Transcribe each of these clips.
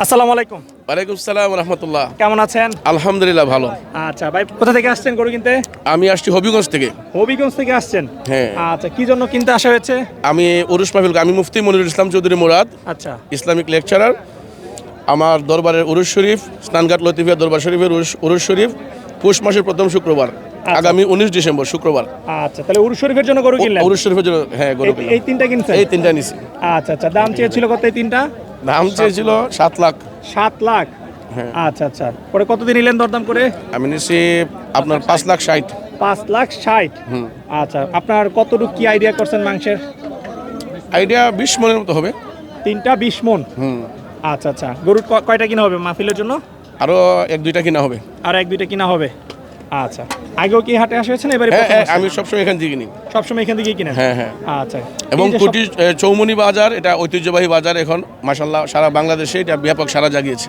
আসসালামু আলাইকুম। ওয়ালাইকুম আসসালাম রাহমাতুল্লাহ। কেমন আছেন? আলহামদুলিল্লাহ ভালো। আচ্ছা ভাই, কোথা থেকে আসছেন গরু কিনতে? আমি আসছি হবিগঞ্জ থেকে। হবিগঞ্জ থেকে আসছেন? হ্যাঁ। আচ্ছা, কি জন্য কিনতে আসা হয়েছে? আমি উরুস মাহফিল, আমি মুফতি মনিরুল ইসলাম চৌধুরী মুরাদ, আচ্ছা ইসলামিক লেকচারার। আমার দরবারের উরুস শরীফ, স্নানঘাট লতিফিয়া দরবার শরীফের উরুস শরীফ পৌষ মাসের প্রথম শুক্রবার, আগামী 19 ডিসেম্বর শুক্রবার। আচ্ছা, তাহলে উরুস শরীফের জন্য গরু কিনলেন? উরুস শরীফের জন্য, হ্যাঁ, গরু কিনলাম। এই তিনটা কিনছেন? এই তিনটা নিছি। আচ্ছা আচ্ছা, দাম চেয়েছিল কত এই তিনটা? দাম চেয়েছিল 7 লাখ। 7 লাখ? হ্যাঁ। আচ্ছা আচ্ছা, পরে কত দিয়ে নিলেন দরদাম করে? আমি নিছি আপনার 5 লাখ 60। 5,60,000? আচ্ছা, আপনার কতটুকু কি আইডিয়া করছেন মাংসের? আইডিয়া 20 মনের মতো হবে। তিনটা 20 মন? আচ্ছা আচ্ছা, গরুর কয়টা কিনা হবে মাহফিলের জন্য? আরো 1-2টা কিনা হবে। আর 1-2টা কিনা হবে। আচ্ছা, আগেও কি হাটে আসা হয়েছে না এবারে? হ্যাঁ, আমি সবসময় এখান থেকে কিনি। সবসময় এখান থেকেই কিনেন? হ্যাঁ হ্যাঁ। আচ্ছা, এবং এই যে কুটি চৌমনি বাজার, এটা ঐতিহ্যবাহী বাজার, এখন মাশাআল্লাহ সারা বাংলাদেশে এটা ব্যাপক সাড়া জাগিয়েছে।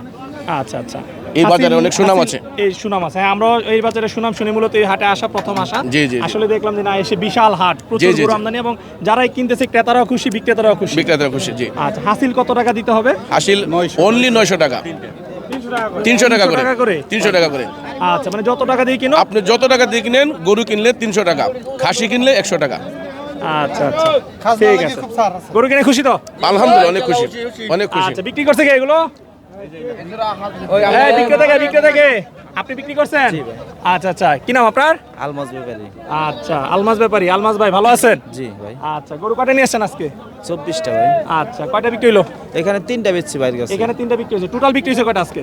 আচ্ছা আচ্ছা, এই বাজারে অনেক সুনাম আছে। এই সুনাম আছে, হ্যাঁ, আমরা এই বাজারে সুনাম শুনি, মূলত এই হাটে আসা প্রথম আসা। জি জি। আসলে দেখলাম যে না, এসে বিশাল হাট, প্রচুর গরু আমদানি, এবং যারাই কিনতেছে ক্রেতারাও খুশি, বিক্রেতারাও খুশি। বিক্রেতারা খুশি। জি। আচ্ছা, হাসিল কত টাকা দিতে হবে? হাসিল অনলি 900 টাকা। 300 টাকা করে। 300 টাকা করে। আচ্ছা, মানে যত টাকা দিয়ে কিনো? আপনি যত টাকা দিয়ে কিনেন, গরু কিনলে 300 টাকা, খাসি কিনলে 100 টাকা। আচ্ছা আচ্ছা, ঠিক আছে। গরু কিনে খুশি তো? আলহামদুলিল্লাহ, অনেক খুশি, অনেক খুশি। আচ্ছা, বিক্রি করছে কে এগুলো? বিক্রেতা কে? আপনি বিক্রি করছেন? আচ্ছা আচ্ছা, কি নাম আপনার? আলমাজ ব্যাপারী। আচ্ছা, আলমাজ ব্যাপারী। আলমাজ ভাই, ভালো আছেন? জি ভাই। আচ্ছা, গরু কয়টা নিয়ে আসছেন আজকে? 24টা ভাই। আচ্ছা, কয়টা বিক্রি হলো? এখানে 3টা বেচছি বাইরের কাছে। এখানে 3টা বিক্রি হয়েছে। টোটাল বিক্রি হয়েছে কয়টা আজকে?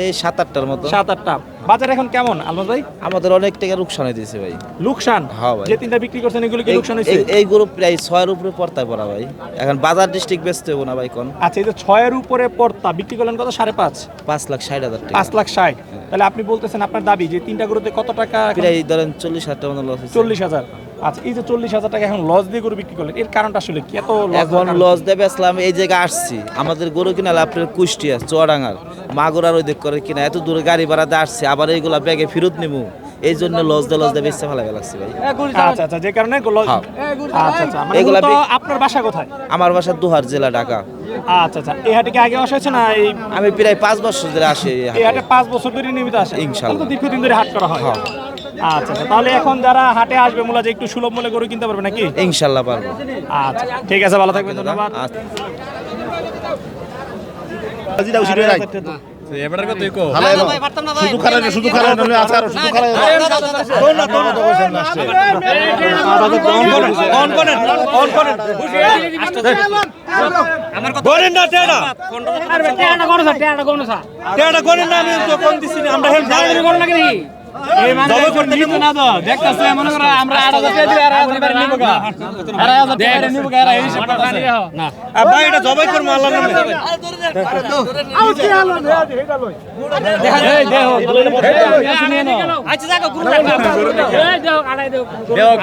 এই 7-8টার মতো। 7-8টা। বাজার এখন কেমন আলমাজ ভাই? আমাদের অনেক টাকা লোকসান হয়েছে ভাই। লোকসান? হ্যাঁ ভাই। যে 3টা বিক্রি করছেন এগুলো কি লোকসান হয়েছে? এই গ্রুপ প্রায় 6-এর উপরে পড়তায় পড়া ভাই। এখন বাজার ডিস্ট্রিক্ট বেচতে হবে না ভাই কোন। আচ্ছা, এই যে 6-এর উপরে পড়তা বিক্রি করলেন কত? 5.5? 5,60,000 টাকা। 5,60,000। তাহলে আপনি বলতেছেন আপনার দাবি যে 3টা গরুতে কত টাকা? প্রায় ধরেন 40,000 টাকা মতো লস হয়েছে। 40,000। আচ্ছা, এই যে 40,000 টাকা এখন লস দিয়ে গরু বিক্রি করলেন, এর কারণটা আসলে কি? এত এখন লস দেবে আসলাম, এই জায়গায় আসছি আমাদের গরু কিনালে আপনার কুষ্টিয়া চুয়াডাঙ্গার মাগুরার ওই দিক করে কিনা, এত দূরে গাড়ি ভাড়া দিয়ে আসছি, আবার এইগুলা ব্যাগে ফেরত নেবো, এই জন্য লস দিয়ে বেচতে ভালো লাগছে ভাই। আচ্ছা আচ্ছা, যে কারণে হ্যাঁ। আচ্ছা আচ্ছা, মানে এগুলা মূলত আপনার বাসা কোথায়? আমার বাসা দোহার জেলা ঢাকা। আচ্ছা আচ্ছা, এই হাটে কি আগে আসা হয়েছে না? আমি প্রায় 5 বছর ধরে আসি এই এই হাটে। হাটে 5 বছর ধরে নিয়মিত আসে? ইনশাআল্লাহ। তো দীর্ঘদিন ধরে হাট করা হয়। আচ্ছা আচ্ছা, তাহলে এখন যারা হাটে আসবে মূলত একটু সুলভ মূল্যে গরু কিনতে পারবে নাকি? ইনশাআল্লাহ পারবো। আচ্ছা, ঠিক আছে, ভালো থাকবেন, ধন্যবাদ। আচ্ছা।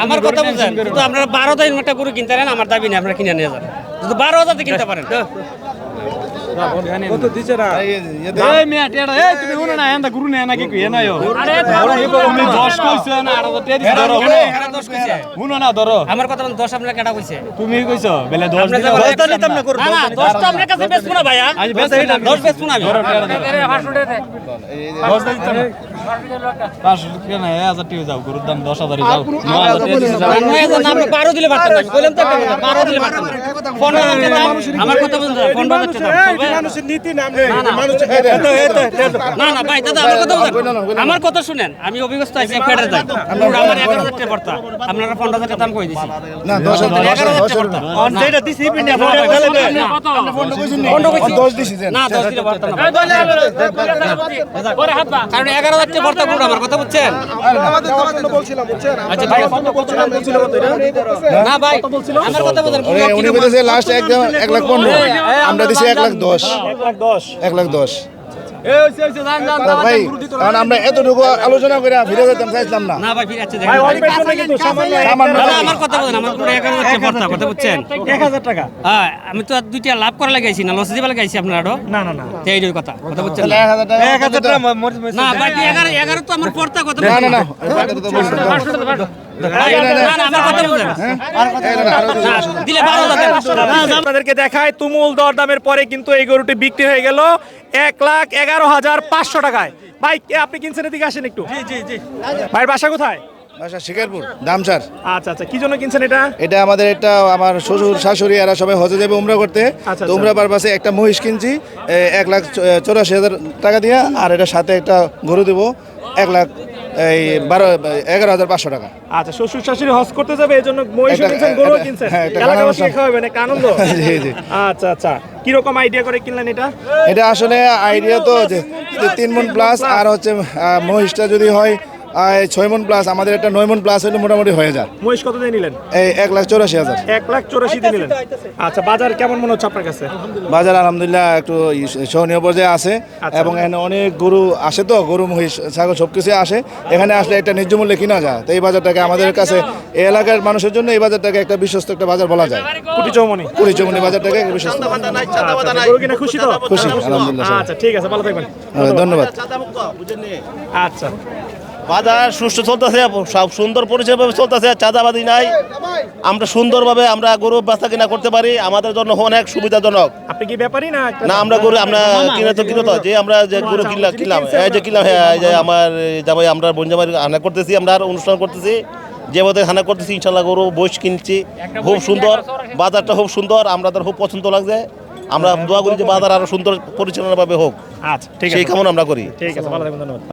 আমার কথা বলছেন, কিন্তু আপনারা 12,000 টাকা গরু কিনতে পারেন, আমার দাবি নেই আপনারা কিনে নিয়ে যান। 12,000 কিনতে পারেন। আমার কথা 10 আপনারা কেটা কইছে? তুমি কইছো বেলে 10 না, 10 তো আপনার কাছে বেচবো না ভাইয়া। 10 বেচবো না আমি। 9,000 না, আপনি 12 দিলে পারতেন না। বললাম তো একটা কথা, 12 দিলে পারতেন না। 15,000 টাকা দাম। আমার কথা বলছেন, 15,000 টাকা দাম। মানুষের নীতি নাম না না ভাই, দাদা আমার কথা বলেন, আমার কথা শুনেন, আমি অভিজ্ঞতা আছি ফেডার যাই, আমার 11,000 টাকা পড়তা, আপনারা 15,000 টাকা দাম কই দিছি না 10,000 পড়তা অন যেটা দিছি পিন্ডা ফোন কইছি 10 দিছি না 10 দিলে পড়তা না পরে হাত বা কারণ 11,000 টাকা পড়তা পুরো আমার কথা বুঝছেন? বলছিলাম বুঝছেন। আচ্ছা ভাই কত বলছিলাম না ভাই আমার কথা বলেন, উনি বলেছে লাস্ট 1,15,000, আমরা দিছি 1,10,000। 1,10,000 ভাই, কারণ আমরা এতটুকু আলোচনা করে ফিরে যেতাম চাইছিলাম না। না ভাই ফিরে আছে আমার কথা বলেন, আমার পুরো 11,000 টাকা পড়তা কথা বুঝছেন? 1,000 টাকা? হ্যাঁ, আমি তো 2টা লাভ করা লাগাইছি না, লস দিবা লাগাইছি আপনারও। না না না, এই যে কথা বুঝছেন? 1,000 টাকা। 1,000 টাকা না বাকি 11 তো আমার পড়তা কথা না না না, বলছেন। আমার কথা বুঝেন দিলে 12,000 আপনাদেরকে দেখায় তুমুল দরদামের পরে কিন্তু এই গরুটি বিক্রি হয়ে গেল 1,11,500 টাকায়। ভাই আপনি কিনছেন, এদিকে আসেন একটু। ভাইয়ের বাসা কোথায়? বাসা শিকারপুর দামচার। আচ্ছা আচ্ছা, কি জন্য কিনছেন এটা? এটা আমাদের একটা আমার শ্বশুর শাশুড়ি এরা সবাই হজে যাবে উমরা করতে। আচ্ছা, তো উমরা পারপাসে একটা মহিষ কিনছি 1,84,000 টাকা দিয়ে, আর এটার সাথে একটা গরু দেবো 11,500 টাকা। আচ্ছা, শ্বশুর শাশুড়ি হজ করতে যাবে এই জন্য মহিষ এটা- কিনছেন, গরু এটা- কিনছেন, হ্যাঁ, এটা এলাকাবাসী গানার খাওয়াবেন, একটা আনন্দ। জি জি। আচ্ছা আচ্ছা, কিরকম আইডিয়া করে কিনলেন এটা? এটা আসলে আইডিয়া তো যে 3 মণ প্লাস, আর হচ্ছে মহিষটা যদি হয় 6 মণ প্লাস, আমাদের একটা 9 মণ প্লাস হলে মোটামুটি হয়ে যায়। মহিষ কত দিয়ে নিলেন? এই 1,84,000। 1,84,000 দিয়ে নিলেন। আচ্ছা, বাজার কেমন মনে হচ্ছে আপনার কাছে? বাজার আলহামদুলিল্লাহ একটু সহনীয় পর্যায়ে আছে, আচ্ছা। এবং এখানে অনেক গরু আসে, তো গরু মহিষ ছাগল সব কিছু আসে। এখানে আসলে একটা ন্যায্য মূল্যে কিনা যায়। তো এই বাজারটাকে আমাদের কাছে এই এলাকার মানুষের জন্য এই বাজারটাকে একটা বিশ্বস্ত একটা বাজার বলা যায়। কুটি চৌমনি। কুড়িচমনি বাজারটাকে একটা বিশ্বস্ত। আচ্ছা, গরু কিনা খুশি তো? খুশি, আলহামদুলিল্লাহ। আচ্ছা, ঠিক আছে, ভালো থাকবেন। ধন্যবাদ। আচ্ছা, বাজার সুষ্ঠু চলতেছে, সব সুন্দর পরিষেবা চলতেছে, চাঁদাবাদি নাই। আমরা সুন্দরভাবে আমরা গরু বেচা কিনা করতে পারি, আমাদের জন্য অনেক সুবিধাজনক। আপনি কি ব্যাপারী না? না, আমরা গরু আমরা কিনে তো যে আমরা যে গরু কিনলাম এই যে কিনলাম, হ্যাঁ, এই যে আমার জামাই আমরা বোন জামাই হানা করতেছি, আমরা আর অনুষ্ঠান করতেছি, যে বোধ হানা করতেছি, ইনশাল্লাহ গরু বয়স কিনছি, খুব সুন্দর, বাজারটা খুব সুন্দর, আমাদের খুব পছন্দ লাগছে। আমরা দোয়া করি যে বাজার আরো সুন্দর পরিচালনাভাবে হোক, আচ্ছা, ঠিক আছে, সেই কামনা আমরা করি। ঠিক আছে, ভালো থাকবেন, ধন্যবাদ।